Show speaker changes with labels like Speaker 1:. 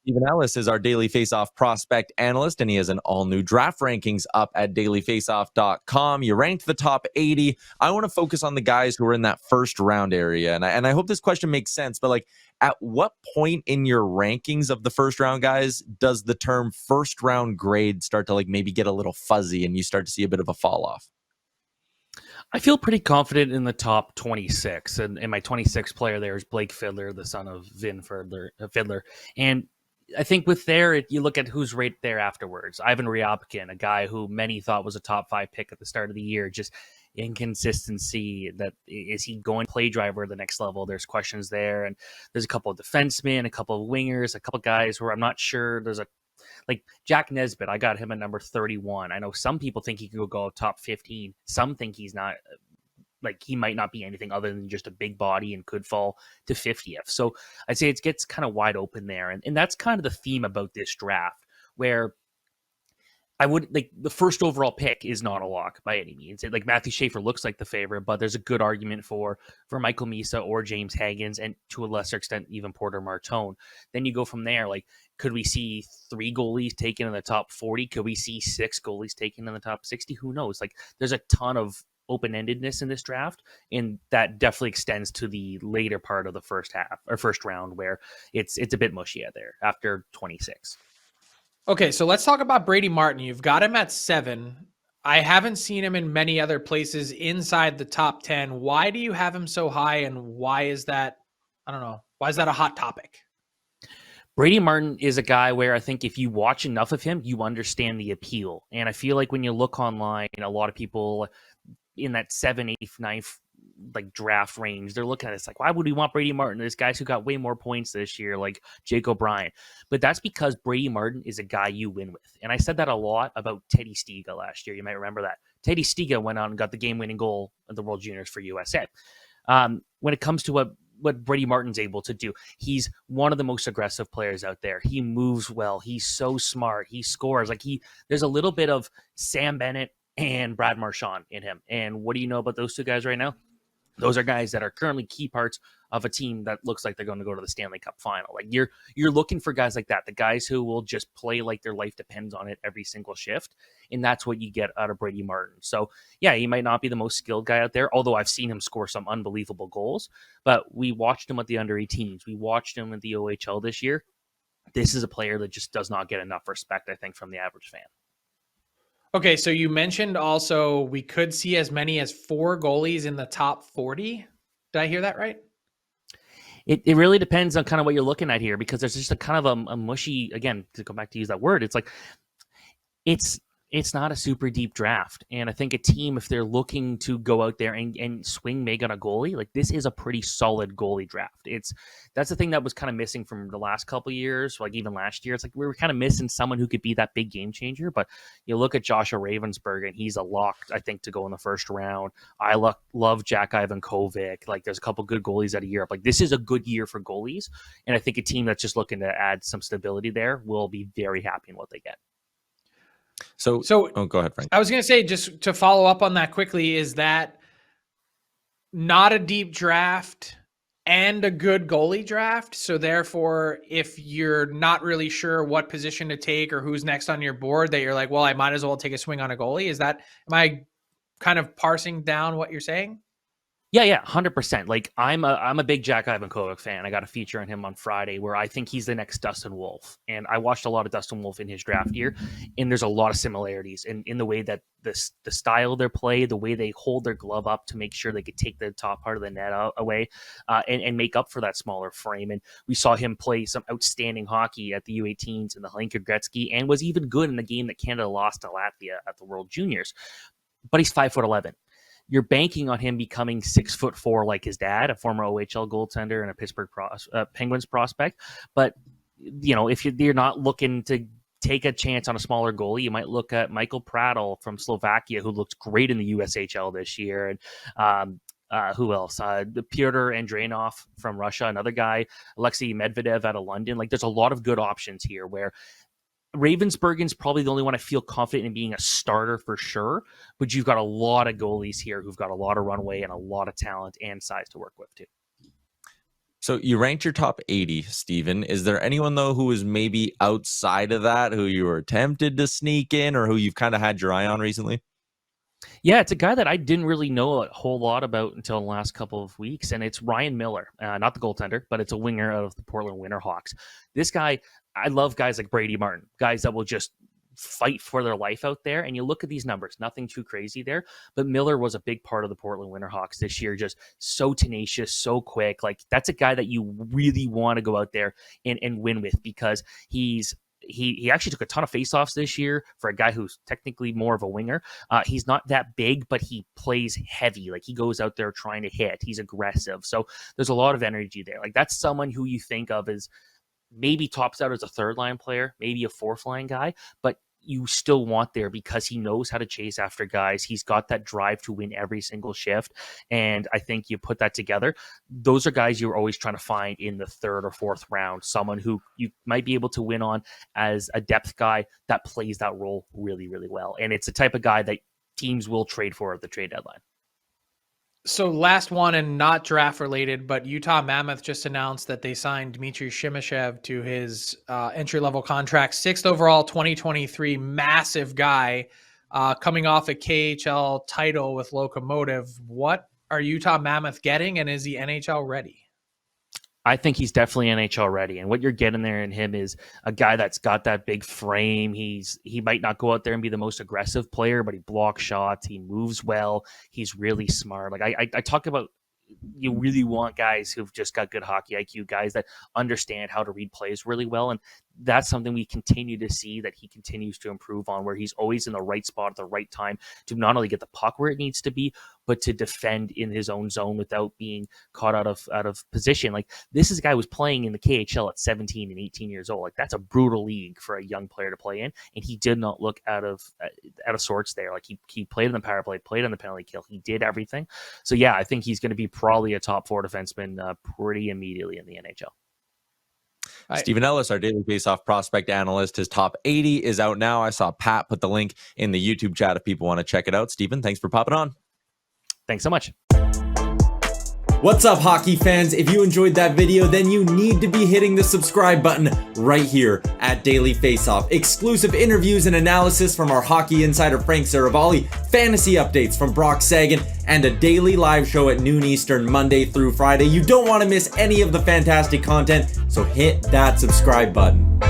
Speaker 1: Steven Ellis is our Daily Faceoff prospect analyst, and he has an all-new draft rankings up at dailyfaceoff.com. You ranked the top 80. I want to focus on the guys who are in that first round area, and I hope this question makes sense, but at what point in your rankings of the first round guys does the term first round grade start to maybe get a little fuzzy and you start to see a bit of a fall off?
Speaker 2: I feel pretty confident in the top 26, and my 26th player there is Blake Fiddler, the son of Vin Fiddler. And I think with there, you look at who's right there afterwards. Ivan Ryabkin, a guy who many thought was a top 5 pick at the start of the year, just inconsistency. That is he going to play driver at the next level? There's questions there, and there's a couple of defensemen, a couple of wingers, a couple of guys where I'm not sure. There's like Jack Nesbitt, I got him at number 31. I know some people think he could go top 15. Some think he's not, he might not be anything other than just a big body and could fall to 50th. So I'd say it gets kind of wide open there. And that's kind of the theme about this draft, where I would the first overall pick is not a lock by any means. Matthew Schaefer looks like the favorite, but there's a good argument for Michael Misa or James Haggins, and to a lesser extent even Porter Martone. Then you go from there. Could we see 3 goalies taken in the top 40? Could we see 6 goalies taken in the top 60? Who knows? There's a ton of open-endedness in this draft, and that definitely extends to the later part of the first round, where it's a bit mushy out there after 26.
Speaker 3: Okay, so let's talk about Brady Martin. You've got him at 7. I haven't seen him in many other places inside the top 10. Why do you have him so high, and why is that? I don't know. Why is that a hot topic?
Speaker 2: Brady Martin is a guy where I think if you watch enough of him, you understand the appeal. And I feel like when you look online, a lot of people in that 7th, 8th, 9th draft range, they're looking at it, why would we want Brady Martin? There's guys who got way more points this year, like Jake O'Brien. But that's because Brady Martin is a guy you win with. And I said that a lot about Teddy Stiga last year. You might remember that. Teddy Stiga went on and got the game-winning goal at the World Juniors for USA. When it comes to what Brady Martin's able to do, he's one of the most aggressive players out there. He moves well. He's so smart. He scores. There's a little bit of Sam Bennett and Brad Marchand in him. And what do you know about those two guys right now? Those are guys that are currently key parts of a team that looks like they're going to go to the Stanley Cup final. You're looking for guys like that, the guys who will just play like their life depends on it every single shift. And that's what you get out of Brady Martin. So yeah, he might not be the most skilled guy out there, although I've seen him score some unbelievable goals, but we watched him at the under 18s. We watched him at the OHL this year. This is a player that just does not get enough respect, I think, from the average fan.
Speaker 3: Okay, so you mentioned also we could see as many as 4 goalies in the top 40. Did I hear that right?
Speaker 2: It really depends on kind of what you're looking at here, because there's just a kind of a mushy, again, to go back to use that word, it's not a super deep draft. And I think a team, if they're looking to go out there and swing big on a goalie, this is a pretty solid goalie draft. That's the thing that was kind of missing from the last couple of years, even last year. It's we were kind of missing someone who could be that big game changer. But you look at Joshua Ravensburg, and he's a lock, I think, to go in the first round. I love Jack Ivankovic. There's a couple good goalies out of Europe. This is a good year for goalies. And I think a team that's just looking to add some stability there will be very happy in what they get.
Speaker 1: So go ahead, Frank.
Speaker 3: I was going to say, just to follow up on that quickly, is that not a deep draft and a good goalie draft? So therefore, if you're not really sure what position to take or who's next on your board, that you're like, well, I might as well take a swing on a goalie. Am I kind of parsing down what you're saying?
Speaker 2: Yeah, 100%. I'm a big Jack Ivankovic fan. I got a feature on him on Friday where I think he's the next Dustin Wolf. And I watched a lot of Dustin Wolf in his draft year, and there's a lot of similarities in the way that the style of their play, the way they hold their glove up to make sure they could take the top part of the net away and make up for that smaller frame. And we saw him play some outstanding hockey at the U18s in the Hlinka Gretzky, and was even good in the game that Canada lost to Latvia at the World Juniors. But he's 5'11". You're banking on him becoming 6'4" like his dad, a former OHL goaltender and a Pittsburgh Penguins prospect. But if you're not looking to take a chance on a smaller goalie, you might look at Michael Prattle from Slovakia, who looked great in the USHL this year, and who else? Pyotr Andreanov from Russia, another guy. Alexei Medvedev out of London. There's a lot of good options here where Ravensburgen's probably the only one I feel confident in being a starter for sure, but you've got a lot of goalies here who've got a lot of runway and a lot of talent and size to work with too.
Speaker 1: So you ranked your top 80, Steven. Is there anyone, though, who is maybe outside of that, who you were tempted to sneak in or who you've kind of had your eye on recently?
Speaker 2: Yeah, it's a guy that I didn't really know a whole lot about until the last couple of weeks, and it's Ryan Miller. Not the goaltender, but it's a winger out of the Portland Winterhawks. This guy, I love guys like Brady Martin, guys that will just fight for their life out there. And you look at these numbers, nothing too crazy there, but Miller was a big part of the Portland Winterhawks this year, just so tenacious, so quick. Like, that's a guy that you really want to go out there and win with, because he actually took a ton of faceoffs this year for a guy who's technically more of a winger. He's not that big, but he plays heavy. Like, he goes out there trying to hit. He's aggressive. So there's a lot of energy there. Like, that's someone who you think of as maybe tops out as a third line player, maybe a fourth line guy, but you still want there because he knows how to chase after guys. He's got that drive to win every single shift. And I think you put that together. Those are guys you're always trying to find in the third or fourth round, someone who you might be able to win on as a depth guy that plays that role really, really well. And it's the type of guy that teams will trade for at the trade deadline.
Speaker 3: So last one, and not draft related, but Utah Mammoth just announced that they signed Demetri Simashev to his entry-level contract, 6th overall 2023, massive guy, coming off a KHL title with Locomotive. What are Utah Mammoth getting, and is he NHL ready?
Speaker 2: I think he's definitely NHL ready. And what you're getting there in him is a guy that's got that big frame. He might not go out there and be the most aggressive player, but he blocks shots. He moves well. He's really smart. Like I talk about, you really want guys who've just got good hockey IQ, guys that understand how to read plays really well. And that's something we continue to see that he continues to improve on, where he's always in the right spot at the right time to not only get the puck where it needs to be, but to defend in his own zone without being caught out of position. Like, this is a guy who was playing in the KHL at 17 and 18 years old. Like, that's a brutal league for a young player to play in. And he did not look out of sorts there. Like, he played in the power play, played on the penalty kill. He did everything. So yeah, I think he's going to be probably a top 4 defenseman pretty immediately in the NHL.
Speaker 1: Stephen Ellis, our Daily Faceoff prospect analyst, his top 80 is out now. I saw Pat put the link in the YouTube chat if people want to check it out. Stephen, thanks for popping on.
Speaker 2: Thanks so much.
Speaker 4: What's up, hockey fans? If you enjoyed that video, then you need to be hitting the subscribe button right here at Daily Faceoff. Exclusive interviews and analysis from our hockey insider Frank Seravalli, fantasy updates from Brock Sagan, and a daily live show at noon Eastern, Monday through Friday. You don't want to miss any of the fantastic content, so hit that subscribe button.